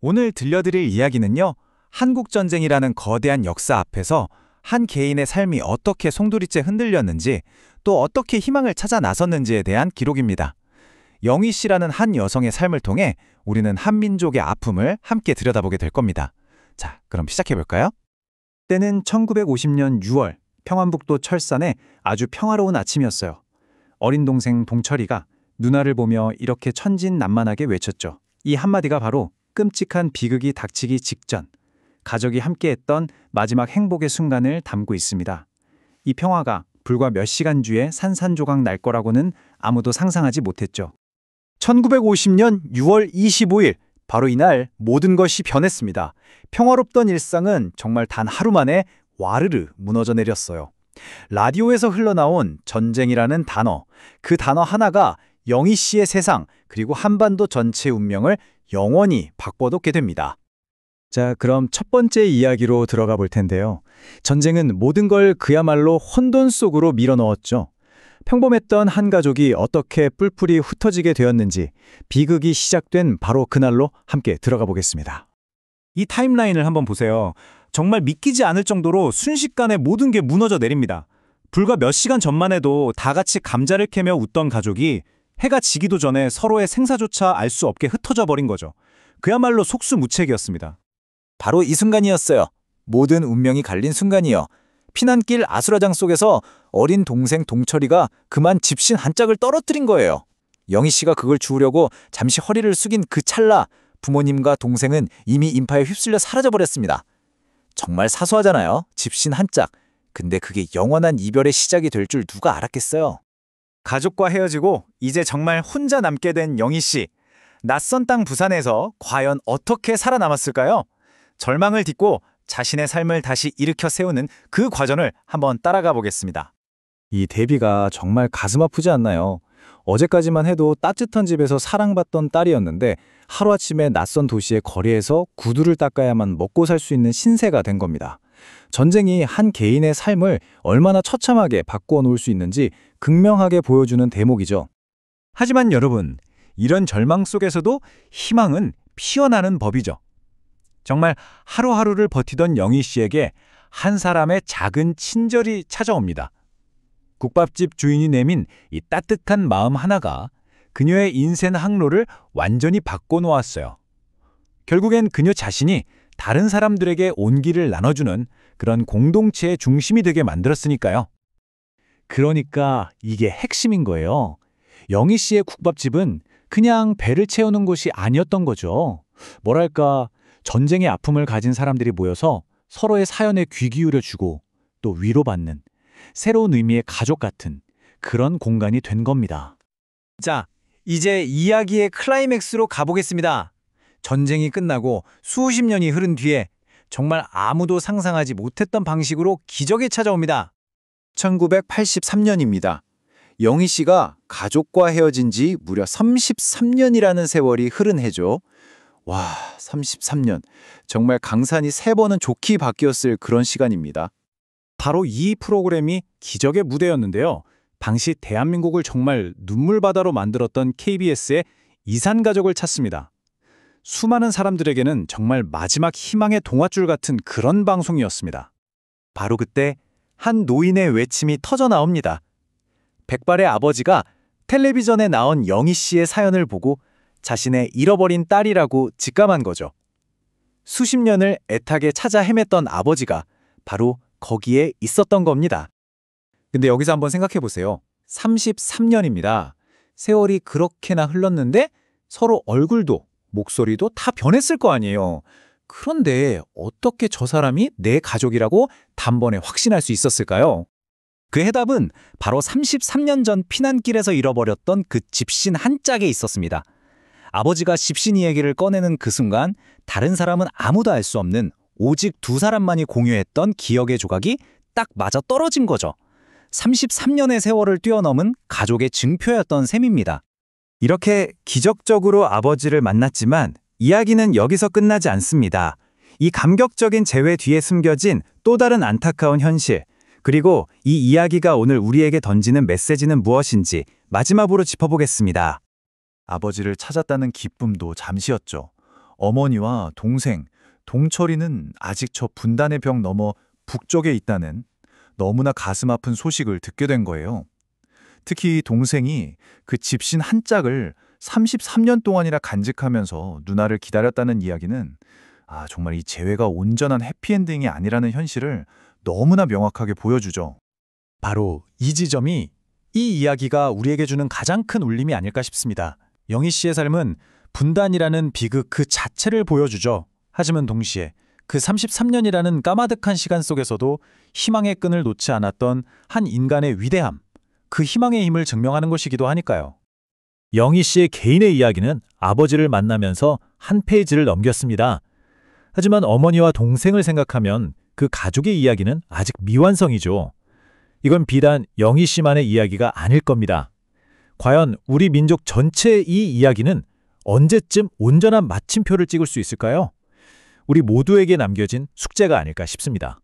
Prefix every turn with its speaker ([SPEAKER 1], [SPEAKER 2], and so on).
[SPEAKER 1] 오늘 들려드릴 이야기는요, 한국전쟁이라는 거대한 역사 앞에서 한 개인의 삶이 어떻게 송두리째 흔들렸는지, 또 어떻게 희망을 찾아 나섰는지에 대한 기록입니다. 영희 씨라는 한 여성의 삶을 통해 우리는 한민족의 아픔을 함께 들여다보게 될 겁니다. 자, 그럼 시작해볼까요? 때는 1950년 6월, 평안북도 철산의 아주 평화로운 아침이었어요. 어린 동생 동철이가 누나를 보며 이렇게 천진난만하게 외쳤죠. 이 한마디가 바로 끔찍한 비극이 닥치기 직전, 가족이 함께했던 마지막 행복의 순간을 담고 있습니다. 이 평화가 불과 몇 시간 뒤에 산산조각 날 거라고는 아무도 상상하지 못했죠. 1950년 6월 25일, 바로 이날 모든 것이 변했습니다. 평화롭던 일상은 정말 단 하루 만에 와르르 무너져 내렸어요. 라디오에서 흘러나온 전쟁이라는 단어, 그 단어 하나가 영희 씨의 세상, 그리고 한반도 전체의 운명을 영원히 바꿔놓게 됩니다. 자, 그럼 첫 번째 이야기로 들어가 볼 텐데요. 전쟁은 모든 걸 그야말로 혼돈 속으로 밀어넣었죠. 평범했던 한 가족이 어떻게 뿔뿔이 흩어지게 되었는지, 비극이 시작된 바로 그날로 함께 들어가 보겠습니다. 이 타임라인을 한번 보세요. 정말 믿기지 않을 정도로 순식간에 모든 게 무너져 내립니다. 불과 몇 시간 전만 해도 다 같이 감자를 캐며 웃던 가족이 해가 지기도 전에 서로의 생사조차 알 수 없게 흩어져 버린 거죠. 그야말로 속수무책이었습니다. 바로 이 순간이었어요. 모든 운명이 갈린 순간이요. 피난길 아수라장 속에서 어린 동생 동철이가 그만 집신 한 짝을 떨어뜨린 거예요. 영희 씨가 그걸 주우려고 잠시 허리를 숙인 그 찰나, 부모님과 동생은 이미 인파에 휩쓸려 사라져버렸습니다. 정말 사소하잖아요. 집신 한 짝. 근데 그게 영원한 이별의 시작이 될 줄 누가 알았겠어요. 가족과 헤어지고 이제 정말 혼자 남게 된 영희 씨. 낯선 땅 부산에서 과연 어떻게 살아남았을까요? 절망을 딛고 자신의 삶을 다시 일으켜 세우는 그 과정을 한번 따라가 보겠습니다. 이 대비가 정말 가슴 아프지 않나요? 어제까지만 해도 따뜻한 집에서 사랑받던 딸이었는데 하루아침에 낯선 도시의 거리에서 구두를 닦아야만 먹고 살 수 있는 신세가 된 겁니다. 전쟁이 한 개인의 삶을 얼마나 처참하게 바꾸어 놓을 수 있는지 극명하게 보여주는 대목이죠. 하지만 여러분, 이런 절망 속에서도 희망은 피어나는 법이죠. 정말 하루하루를 버티던 영희 씨에게 한 사람의 작은 친절이 찾아옵니다. 국밥집 주인이 내민 이 따뜻한 마음 하나가 그녀의 인생 항로를 완전히 바꿔놓았어요. 결국엔 그녀 자신이 다른 사람들에게 온기를 나눠주는 그런 공동체의 중심이 되게 만들었으니까요. 그러니까 이게 핵심인 거예요. 영희 씨의 국밥집은 그냥 배를 채우는 곳이 아니었던 거죠. 뭐랄까, 전쟁의 아픔을 가진 사람들이 모여서 서로의 사연에 귀 기울여주고 또 위로받는 새로운 의미의 가족 같은 그런 공간이 된 겁니다. 자, 이제 이야기의 클라이맥스로 가보겠습니다. 전쟁이 끝나고 수십 년이 흐른 뒤에 정말 아무도 상상하지 못했던 방식으로 기적이 찾아옵니다. 1983년입니다. 영희 씨가 가족과 헤어진 지 무려 33년이라는 세월이 흐른 해죠. 와, 33년. 정말 강산이 3번은 좋게 바뀌었을 그런 시간입니다. 바로 이 프로그램이 기적의 무대였는데요. 당시 대한민국을 정말 눈물바다로 만들었던 KBS의 이산가족을 찾습니다. 수많은 사람들에게는 정말 마지막 희망의 동화줄 같은 그런 방송이었습니다. 바로 그때 한 노인의 외침이 터져 나옵니다. 백발의 아버지가 텔레비전에 나온 영희 씨의 사연을 보고 자신의 잃어버린 딸이라고 직감한 거죠. 수십 년을 애타게 찾아 헤맸던 아버지가 바로 거기에 있었던 겁니다. 근데 여기서 한번 생각해 보세요. 33년입니다. 세월이 그렇게나 흘렀는데 서로 얼굴도 목소리도 다 변했을 거 아니에요. 그런데 어떻게 저 사람이 내 가족이라고 단번에 확신할 수 있었을까요? 그 해답은 바로 33년 전 피난길에서 잃어버렸던 그 집신 한 짝에 있었습니다. 아버지가 집신 이야기를 꺼내는 그 순간 다른 사람은 아무도 알 수 없는 오직 두 사람만이 공유했던 기억의 조각이 딱 맞아 떨어진 거죠. 33년의 세월을 뛰어넘은 가족의 증표였던 셈입니다. 이렇게 기적적으로 아버지를 만났지만 이야기는 여기서 끝나지 않습니다. 이 감격적인 재회 뒤에 숨겨진 또 다른 안타까운 현실, 그리고 이 이야기가 오늘 우리에게 던지는 메시지는 무엇인지 마지막으로 짚어보겠습니다. 아버지를 찾았다는 기쁨도 잠시였죠. 어머니와 동생, 동철이는 아직 저 분단의 벽 넘어 북쪽에 있다는 너무나 가슴 아픈 소식을 듣게 된 거예요. 특히 동생이 그 집신 한 짝을 33년 동안이나 간직하면서 누나를 기다렸다는 이야기는 정말 이 재회가 온전한 해피엔딩이 아니라는 현실을 너무나 명확하게 보여주죠.
[SPEAKER 2] 바로 이 지점이 이 이야기가 우리에게 주는 가장 큰 울림이 아닐까 싶습니다. 영희 씨의 삶은 분단이라는 비극 그 자체를 보여주죠. 하지만 동시에 그 33년이라는 까마득한 시간 속에서도 희망의 끈을 놓지 않았던 한 인간의 위대함, 그 희망의 힘을 증명하는 것이기도 하니까요.
[SPEAKER 3] 영희 씨의 개인의 이야기는 아버지를 만나면서 한 페이지를 넘겼습니다. 하지만 어머니와 동생을 생각하면 그 가족의 이야기는 아직 미완성이죠. 이건 비단 영희 씨만의 이야기가 아닐 겁니다. 과연 우리 민족 전체의 이 이야기는 언제쯤 온전한 마침표를 찍을 수 있을까요? 우리 모두에게 남겨진 숙제가 아닐까 싶습니다.